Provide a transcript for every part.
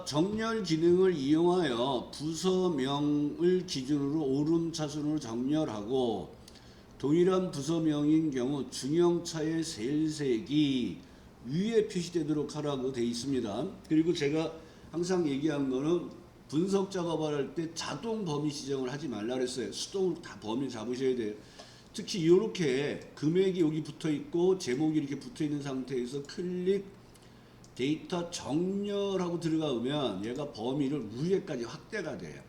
정렬 기능을 이용하여 부서명을 기준으로 오름차순으로 정렬하고 동일한 부서명인 경우 중형차의 셀색이 위에 표시되도록 하라고 되어 있습니다. 그리고 제가 항상 얘기한 거는 분석 작업을 할 때 자동 범위 지정을 하지 말라 그랬어요. 수동으로 다 범위 잡으셔야 돼요. 특히 이렇게 금액이 여기 붙어 있고 제목이 이렇게 붙어 있는 상태에서 클릭 데이터 정렬하고 들어가면 얘가 범위를 위에까지 확대가 돼요.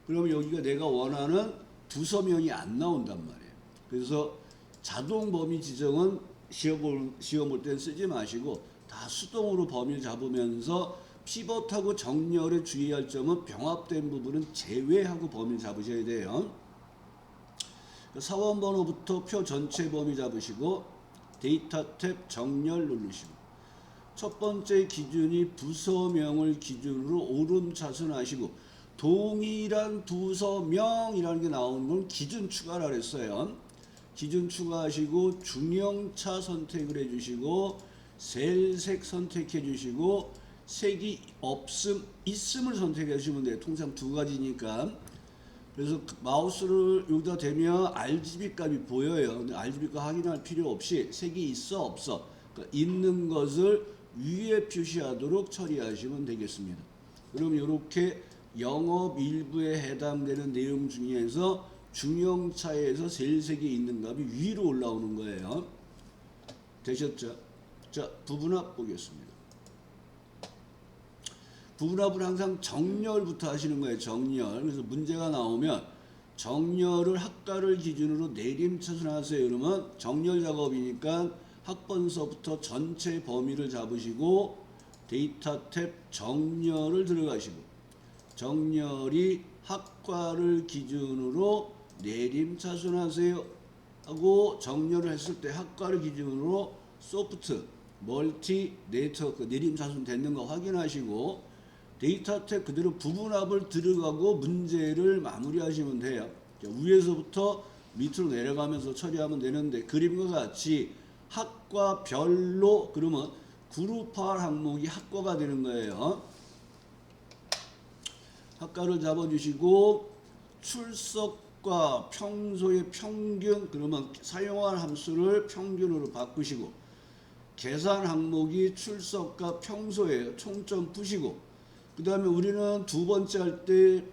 그러면 여기가 내가 원하는 부서명이 안 나온단 말이에요. 그래서 자동 범위 지정은 시험 볼 때 쓰지 마시고 다 수동으로 범위를 잡으면서 피벗하고 정렬에 주의할 점은 병합된 부분은 제외하고 범위를 잡으셔야 돼요. 사원 번호부터 표 전체 범위 잡으시고 데이터 탭 정렬 누르시고 첫 번째 기준이 부서명을 기준으로 오름차순하시고 동일한 부서명이라는 게 나오는 건 기준 추가라 그랬어요. 기준 추가하시고 중형차 선택을 해주시고 셀색 선택해 주시고 색이 없음 있음을 선택해 주시면 돼요. 통상 두 가지니까. 그래서 마우스를 여기다 대면 RGB 값이 보여요. 근데 RGB 값 확인할 필요 없이 색이 있어 없어 그러니까 있는 것을 위에 표시하도록 처리하시면 되겠습니다. 그럼 이렇게 영업 일부에 해당되는 내용 중에서 중형차에서 셀색이 있는 값이 위로 올라오는 거예요. 되셨죠? 자, 부분합 보겠습니다. 부분합은 항상 정렬부터 하시는 거예요. 정렬. 그래서 문제가 나오면 정렬을 학과를 기준으로 내림차순하세요. 그러면 정렬 작업이니까 학번서부터 전체 범위를 잡으시고 데이터 탭 정렬을 들어가시고 정렬이 학과를 기준으로 내림차순하세요 하고 정렬을 했을 때 학과를 기준으로 소프트, 멀티, 네트워크 내림차순 되는 거 확인하시고 데이터 탭 그대로 부분합을 들어가고 문제를 마무리하시면 돼요. 위에서부터 밑으로 내려가면서 처리하면 되는데 그림과 같이 학과별로 그러면 그룹화할 항목이 학과가 되는 거예요. 학과를 잡아주시고 출석과 평소의 평균 그러면 사용할 함수를 평균으로 바꾸시고 계산 항목이 출석과 평소예요. 총점 푸시고 그 다음에 우리는 두 번째 할 때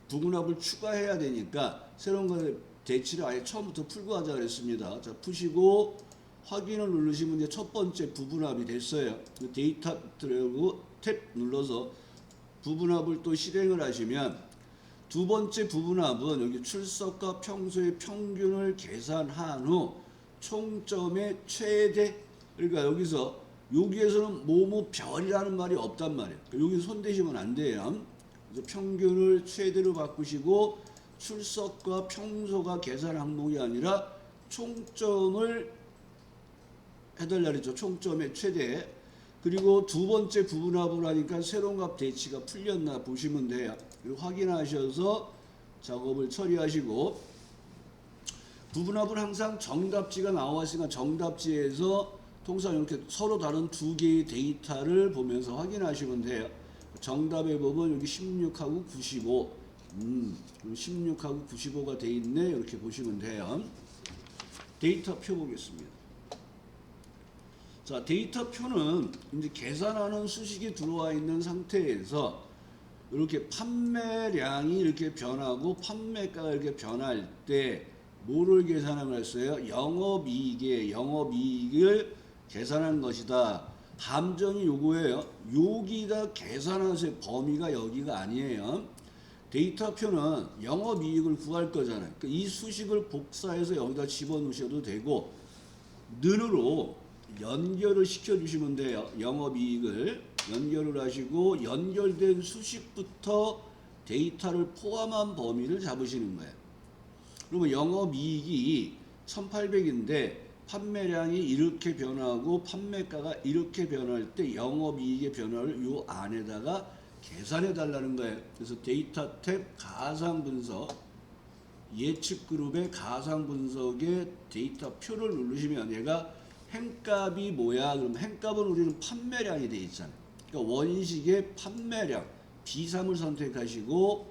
부분합을 추가해야 되니까 새로운 거 대치를 아예 처음부터 풀고 하자 그랬습니다. 자, 푸시고 확인을 누르시면 이제 첫 번째 부분합이 됐어요. 데이터 들어오고 탭 눌러서 부분합을 또 실행을 하시면 두 번째 부분합은 여기 출석과 평소의 평균을 계산한 후 총점의 최대 그러니까 여기에서는 뭐뭐 별이라는 말이 없단 말이에요. 여기 손 대시면 안 돼요. 그래서 평균을 최대로 바꾸시고 출석과 평소가 계산 항목이 아니라 총점을 해달라 그랬죠. 총점의 최대. 그리고 두 번째 부분합을 하니까 새로운 값 대치가 풀렸나 보시면 돼요. 그리고 확인하셔서 작업을 처리하시고 부분합은 항상 정답지가 나와 있으니까 정답지에서 통상 이렇게 서로 다른 두 개의 데이터를 보면서 확인하시면 돼요. 정답의 법은 여기 16하고 95 16하고 95가 돼 있네 이렇게 보시면 돼요. 데이터 표 보겠습니다. 자, 데이터 표는 이제 계산하는 수식이 들어와 있는 상태에서 이렇게 판매량이 이렇게 변하고 판매가가 이렇게 변할 때 뭐를 계산하면 했어요? 영업이익을 계산한 것이다. 함정이 요거예요. 여기다 계산하세요. 범위가 여기가 아니에요. 데이터표는 영업이익을 구할 거잖아요. 그러니까 이 수식을 복사해서 여기다 집어넣으셔도 되고 는으로 연결을 시켜주시면 돼요. 영업이익을 연결을 하시고 연결된 수식부터 데이터를 포함한 범위를 잡으시는 거예요. 그러면 영업이익이 1800인데 판매량이 이렇게 변하고 판매가가 이렇게 변할 때 영업이익의 변화를 요 안에다가 계산해 달라는 거예요. 그래서 데이터 탭 가상분석 예측 그룹의 가상분석의 데이터 표를 누르시면 얘가 행값이 뭐야? 그럼 행값은 우리는 판매량이 돼 있잖아요. 그러니까 원식의 판매량 B3을 선택하시고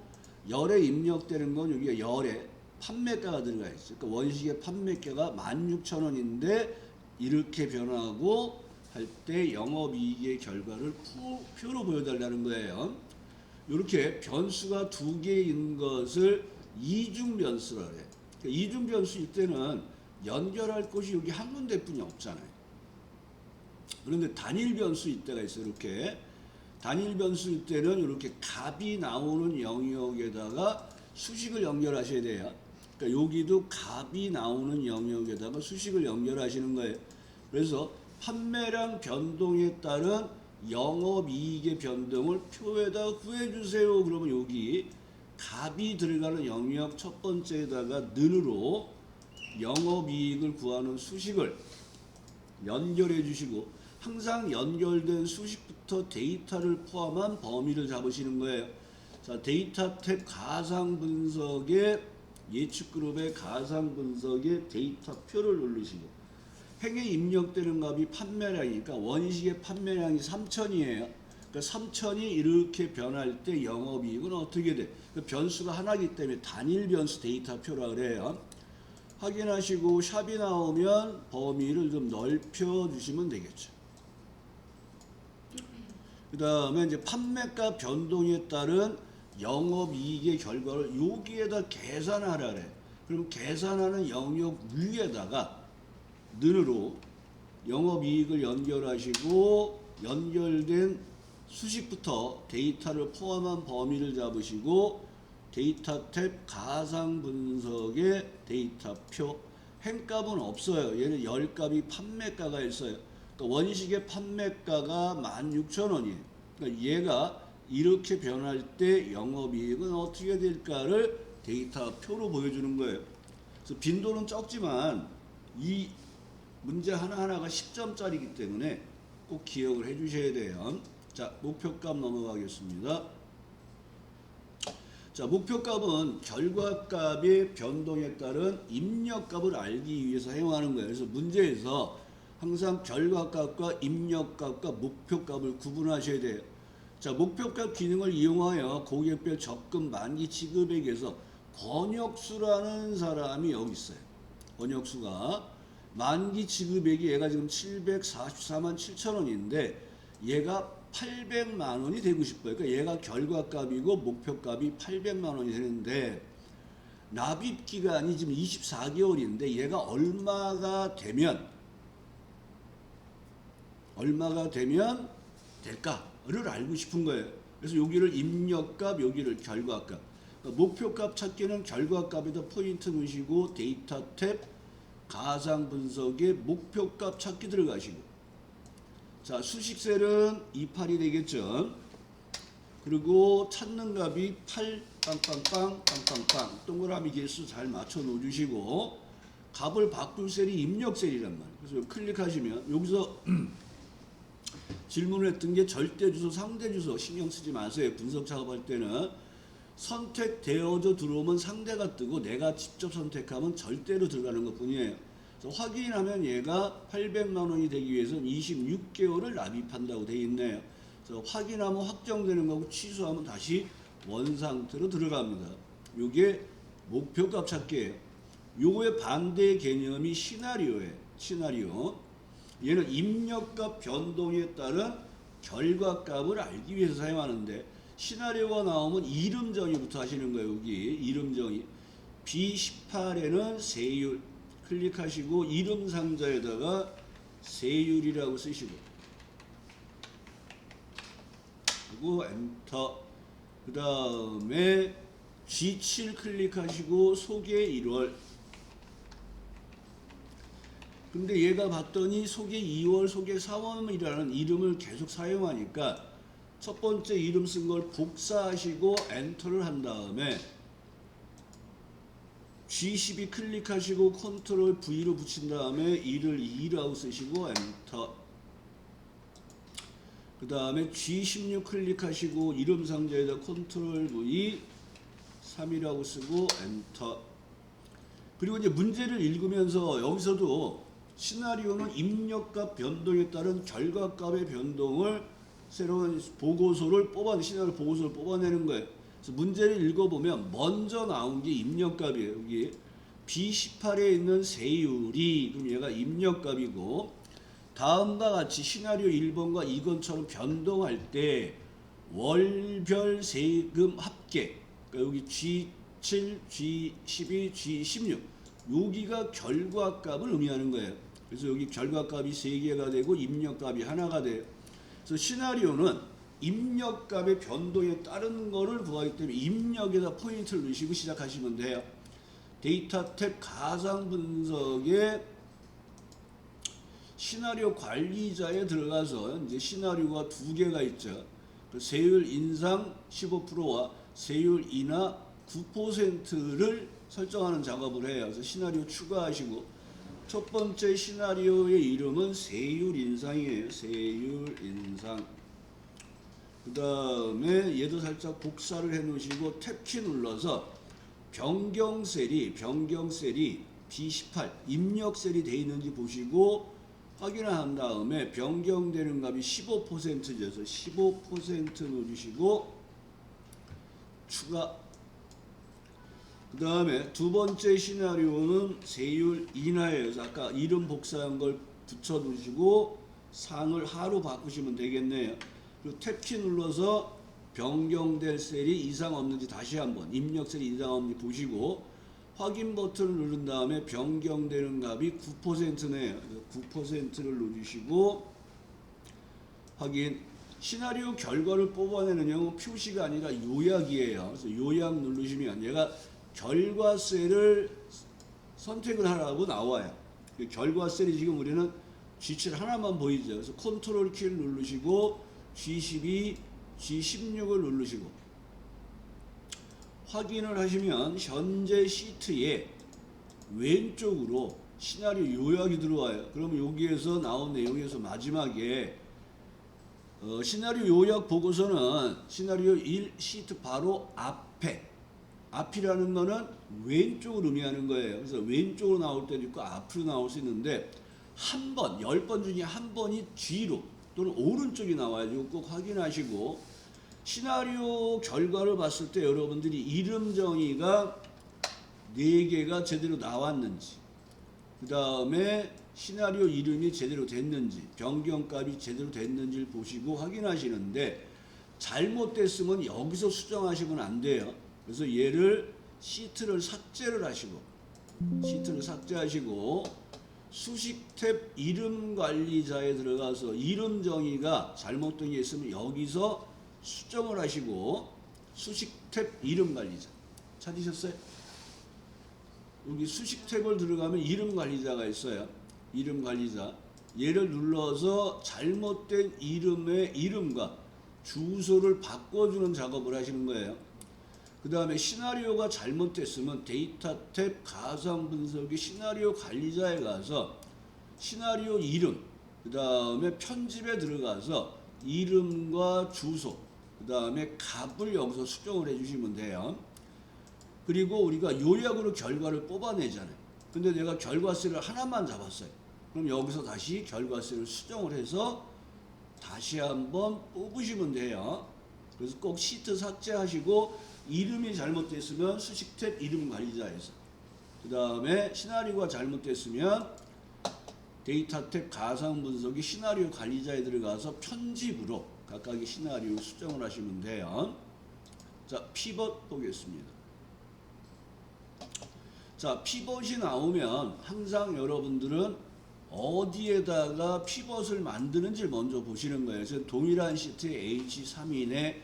열에 입력되는 건 여기가 열에 판매가가 들어가 있어요. 그러니까 원식의 판매가가 16,000원인데 이렇게 변하고 할 때 영업이익의 결과를 표로 보여달라는 거예요. 이렇게 변수가 두 개인 것을 이중 변수라 그래. 그러니까 이중 변수일 때는 연결할 곳이 여기 한 군데뿐이 없잖아요. 그런데 단일 변수일 때가 있어요. 이렇게 단일 변수일 때는 이렇게 값이 나오는 영역에다가 수식을 연결하셔야 돼요. 그러니까 여기도 값이 나오는 영역에다가 수식을 연결하시는 거예요. 그래서 판매량 변동에 따른 영업이익의 변동을 표에다 구해주세요. 그러면 여기 값이 들어가는 영역 첫 번째에다가 는으로 영업이익을 구하는 수식을 연결해 주시고 항상 연결된 수식부터 데이터를 포함한 범위를 잡으시는 거예요. 자, 데이터 탭 가상 분석의 예측 그룹의 가상 분석의 데이터 표를 누르시고 행에 입력되는 값이 판매량이니까 원식의 판매량이 3,000이에요. 그러니까 3,000이 이렇게 변할 때 영업이익은 어떻게 돼? 그 변수가 하나이기 때문에 단일 변수 데이터 표라 그래요. 확인하시고 샵이 나오면 범위를 좀 넓혀 주시면 되겠죠. 그 다음에 이제 판매가 변동에 따른 영업이익의 결과를 여기에다 계산하라 그래. 그럼 계산하는 영역 위에다가 는으로 영업이익을 연결하시고 연결된 수식부터 데이터를 포함한 범위를 잡으시고 데이터 탭 가상 분석의 데이터표 행값은 없어요. 얘는 열값이 판매가가 있어요. 그러니까 원식의 판매가가 16,000원이에요. 그러니까 얘가 이렇게 변할 때 영업이익은 어떻게 될까를 데이터표로 보여주는 거예요. 그래서 빈도는 적지만 이 문제 하나하나가 10점짜리이기 때문에 꼭 기억을 해 주셔야 돼요. 자, 목표값 넘어가겠습니다. 자, 목표값은 결과값의 변동에 따른 입력값을 알기 위해서 사용하는 거예요. 그래서 문제에서 항상 결과값과 입력값과 목표값을 구분하셔야 돼요. 자, 목표값 기능을 이용하여 고객별 적금 만기 지급액에서 권역수라는 사람이 여기 있어요. 권역수가 만기 지급액이 얘가 지금 744만 7천원인데 얘가 800만 원이 되고 싶어요. 그러니까 얘가 결과값이고 목표값이 800만 원이 되는데 납입 기간이 지금 24개월인데 얘가 얼마가 되면 될까를 알고 싶은 거예요. 그래서 여기를 입력값, 여기를 결과값. 그러니까 목표값 찾기는 결과값에다 포인트 넣으시고 데이터 탭 가상 분석에 목표값 찾기 들어가시고 자, 수식셀은 28이 되겠죠. 그리고 찾는 값이 8 빵빵빵 빵빵빵 동그라미 개수 잘 맞춰 놓어 주시고 값을 바꿀 셀이 입력 셀이란 말이에요. 그래서 클릭하시면 여기서 질문을 했던 게 절대 주소, 상대 주소 신경 쓰지 마세요. 분석 작업할 때는 선택되어져 들어오면 상대가 뜨고 내가 직접 선택하면 절대로 들어가는 것 뿐이에요. 그래서 확인하면 얘가 800만 원이 되기 위해서는 26개월을 납입한다고 되어 있네요. 그래서 확인하면 확정되는 거고 취소하면 다시 원 상태로 들어갑니다. 이게 목표값 찾기예요. 요거의 반대 개념이 시나리오예요. 시나리오. 얘는 입력값 변동에 따른 결과값을 알기 위해서 사용하는데 시나리오가 나오면 이름 정의부터 하시는 거예요. 여기 이름 정의. B18에는 세율 클릭하시고 이름 상자에다가 세율이라고 쓰시고 그리고 엔터. 그 다음에 G7 클릭하시고 소개 1월. 근데 얘가 봤더니 소개 2월, 소개 4월이라는 이름을 계속 사용하니까 첫 번째 이름 쓴 걸 복사하시고 엔터를 한 다음에 G12 클릭하시고 컨트롤 V로 붙인 다음에 이를 2라고 쓰시고 엔터. 그 다음에 G16 클릭하시고 이름 상자에다 컨트롤 V 3이라고 쓰고 엔터. 그리고 이제 문제를 읽으면서 여기서도 시나리오는 입력값 변동에 따른 결과값의 변동을 새로운 보고서를 시나리오 보고서를 뽑아내는 거예요. 그래서 문제를 읽어보면 먼저 나온 게 입력값이에요. 여기 B18에 있는 세율이, 그럼 얘가 입력값이고, 다음과 같이 시나리오 1번과 2번처럼 변동할 때 월별 세금 합계, 그러니까 여기 G7, G12, G16 여기가 결과값을 의미하는 거예요. 그래서 여기 결과값이 3개가 되고 입력값이 하나가 돼요. 그래서 시나리오는 입력값의 변동에 따른 거를 구하기 때문에 입력에다 포인트를 넣으시고 시작하시면 돼요. 데이터 탭 가상 분석에 시나리오 관리자에 들어가서 이제 시나리오가 2개가 있죠. 세율 인상 15%와 세율 인하 9%를 설정하는 작업을 해요. 그래서 시나리오 추가하시고, 첫 번째 시나리오의 이름은 세율 인상이에요. 세율 인상. 그 다음에 얘도 살짝 복사를 해 놓으시고 탭키 눌러서 변경 셀이 B18 입력 셀이 돼 있는지 보시고 확인을 한 다음에 변경되는 값이 15%죠. 15% 넣어주시고 추가. 그 다음에 두 번째 시나리오는 세율 인하예요. 그래서 아까 이름 복사한 걸 붙여두시고 상을 하로 바꾸시면 되겠네요. 그리고 탭키 눌러서 변경될 셀이 이상 없는지 다시 한번 입력 셀이 이상 없는지 보시고 확인 버튼을 누른 다음에 변경되는 값이 9%네요. 9%를 넣어주시고 확인. 시나리오 결과를 뽑아내는 경우 표시가 아니라 요약이에요. 그래서 요약 누르시면 얘가 결과 셀을 선택을 하라고 나와요. 결과 셀이 지금 우리는 G7 하나만 보이죠. 그래서 컨트롤 키를 누르시고 G12, G16을 누르시고 확인을 하시면 현재 시트에 왼쪽으로 시나리오 요약이 들어와요. 그러면 여기에서 나온 내용에서 마지막에 시나리오 요약 보고서는 시나리오 1 시트 바로 앞이라는 거는 왼쪽을 의미하는 거예요. 그래서 왼쪽으로 나올 때도 있고 앞으로 나올 수 있는데 한 번, 10번 중에 한 번이 뒤로 또는 오른쪽이 나와요. 이거 꼭 확인하시고 시나리오 결과를 봤을 때 여러분들이 이름 정의가 4개가 제대로 나왔는지, 그 다음에 시나리오 이름이 제대로 됐는지, 변경값이 제대로 됐는지를 보시고 확인하시는데 잘못됐으면 여기서 수정하시면 안 돼요. 그래서 얘를 시트를 삭제를 하시고 수식 탭 이름 관리자에 들어가서 이름 정의가 잘못된 게 있으면 여기서 수정을 하시고 수식 탭 이름 관리자 찾으셨어요? 여기 수식 탭을 들어가면 이름 관리자가 있어요. 이름 관리자. 얘를 눌러서 잘못된 이름의 이름과 주소를 바꿔주는 작업을 하시는 거예요. 그 다음에 시나리오가 잘못됐으면 데이터 탭 가상 분석의 시나리오 관리자에 가서 시나리오 이름, 그 다음에 편집에 들어가서 이름과 주소, 그 다음에 값을 여기서 수정을 해주시면 돼요. 그리고 우리가 요약으로 결과를 뽑아내잖아요. 근데 내가 결과셀을 하나만 잡았어요. 그럼 여기서 다시 결과셀을 수정을 해서 다시 한번 뽑으시면 돼요. 그래서 꼭 시트 삭제하시고 이름이 잘못됐으면 수식 탭 이름 관리자에서, 그 다음에 시나리오가 잘못됐으면 데이터 탭 가상 분석이 시나리오 관리자에 들어가서 편집으로 각각의 시나리오 수정을 하시면 돼요. 자, 피벗 보겠습니다. 자, 피벗이 나오면 항상 여러분들은 어디에다가 피벗을 만드는지를 먼저 보시는 거예요. 그래서 동일한 시트에 H3이네.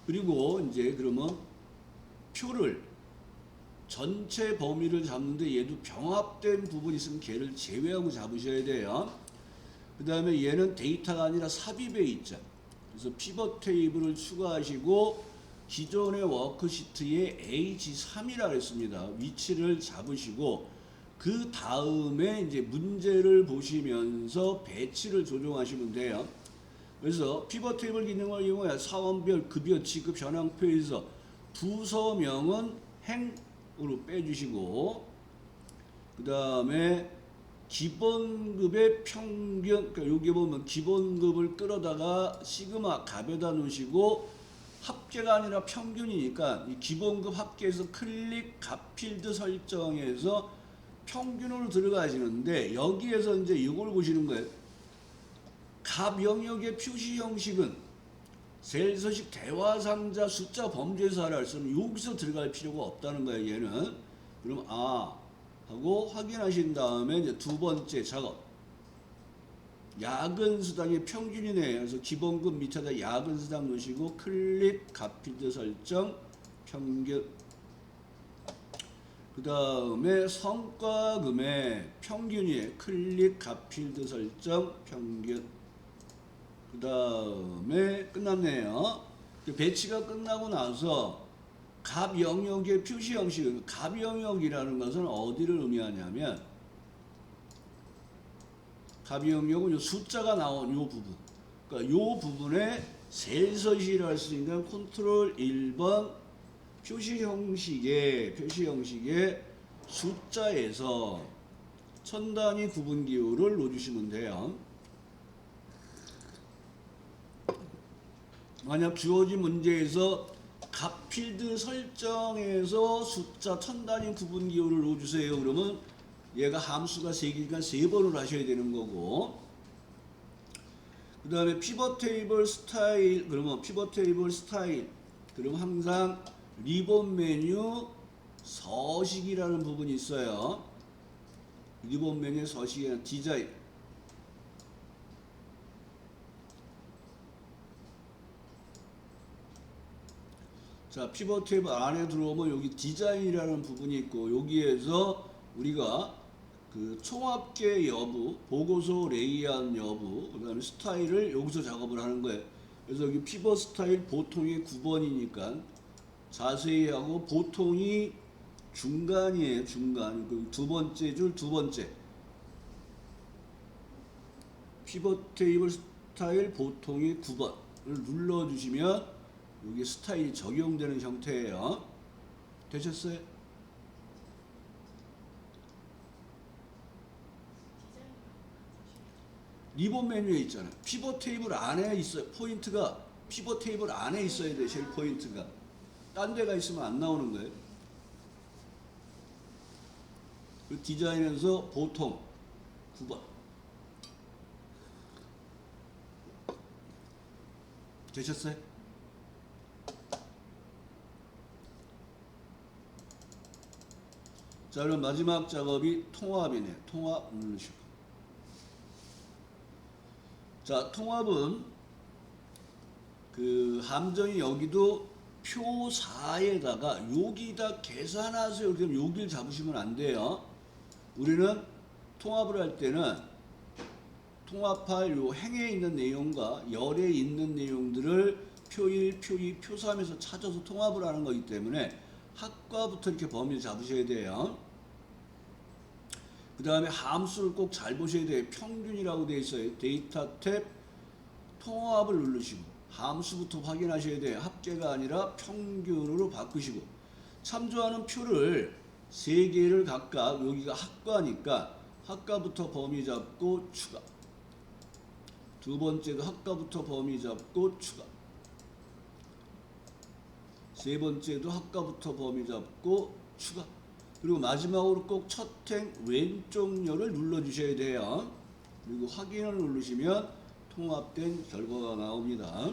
그리고 이제 그러면 표를 전체 범위를 잡는데 얘도 병합된 부분이 있으면 걔를 제외하고 잡으셔야 돼요. 그 다음에 얘는 데이터가 아니라 삽입에 있죠. 그래서 피벗 테이블을 추가하시고 기존의 워크시트에 H3이라고 했습니다. 위치를 잡으시고 그 다음에 이제 문제를 보시면서 배치를 조정하시면 돼요. 그래서 피벗 테이블 기능을 이용해 사원별 급여 지급 현황표에서 부서명은 행으로 빼주시고 그 다음에 기본급의 평균, 그러니까 여기 보면 기본급을 끌어다가 시그마 값에다 놓으시고 합계가 아니라 평균이니까 이 기본급 합계에서 클릭 값 필드 설정에서 평균으로 들어가시는데 여기에서 이제 이걸 보시는 거예요. 값 영역의 표시 형식은 셀 서식 대화 상자 숫자 범죄에서 하라 했으면 여기서 들어갈 필요가 없다는 거예요. 얘는. 그럼 하고 확인하신 다음에 이제 두 번째 작업. 야근 수당의 평균이네. 그래서 기본급 밑에다 야근 수당 놓으시고 클릭 값 필드 설정 평균. 그 다음에 성과금의 평균이에요. 클릭 값 필드 설정 평균. 그 다음에 끝났네요. 배치가 끝나고 나서 값 영역의 표시 형식, 값 영역이라는 것은 어디를 의미하냐면 값 영역은 요 숫자가 나온 요 부분. 그러니까 요 부분에 셀 서식이라 할 수 있는 컨트롤 1번 표시 형식의 숫자에서 천 단위 구분 기호를 넣어주시면 돼요. 만약 주어진 문제에서 값 필드 설정에서 숫자 천 단위 구분 기호를 넣어주세요. 그러면 얘가 함수가 3개니까 3번을 하셔야 되는 거고. 그 다음에 피벗 테이블 스타일. 그러면 피벗 테이블 스타일. 그럼 항상 리본 메뉴 서식이라는 부분이 있어요. 리본 메뉴 서식이나 디자인. 자, 피벗 테이블 안에 들어오면 여기 디자인이라는 부분이 있고 여기에서 우리가 그 총합계 여부, 보고서 레이아웃 여부, 그 다음에 스타일을 여기서 작업을 하는 거예요. 그래서 여기 피벗 스타일 보통이 9번이니까 자세히 하고 보통이 중간이에요. 중간. 그 두 번째 줄 두 번째. 피벗 테이블 스타일 보통이 9번을 눌러주시면 여기 스타일이 적용되는 형태예요. 되셨어요? 리본 메뉴에 있잖아요. 피벗 테이블 안에 있어요. 포인트가 피벗 테이블 안에 있어야 돼. 셀 포인트가. 딴 데가 있으면 안 나오는 거예요. 그 디자인에서 보통 9번. 되셨어요? 자, 그럼 마지막 작업이 통합이네. 통합 누르시고. 자, 통합은 그 함정이 여기도 표 4에다가 여기다 계산하세요. 그럼 여기를 잡으시면 안 돼요. 우리는 통합을 할 때는 통합할 요 행에 있는 내용과 열에 있는 내용들을 표 1, 표 2, 표 3에서 찾아서 통합을 하는 거기 때문에 학과부터 이렇게 범위를 잡으셔야 돼요. 그 다음에 함수를 꼭 잘 보셔야 돼요. 평균이라고 되어 있어요. 데이터 탭 통합을 누르시고 함수부터 확인하셔야 돼요. 합계가 아니라 평균으로 바꾸시고 참조하는 표를 3개를 각각 여기가 학과니까 학과부터 범위 잡고 추가. 두 번째도 학과부터 범위 잡고 추가. 세 번째도 학과부터 범위 잡고 추가. 그리고 마지막으로 꼭 첫 행 왼쪽 열을 눌러주셔야 돼요. 그리고 확인을 누르시면 통합된 결과가 나옵니다.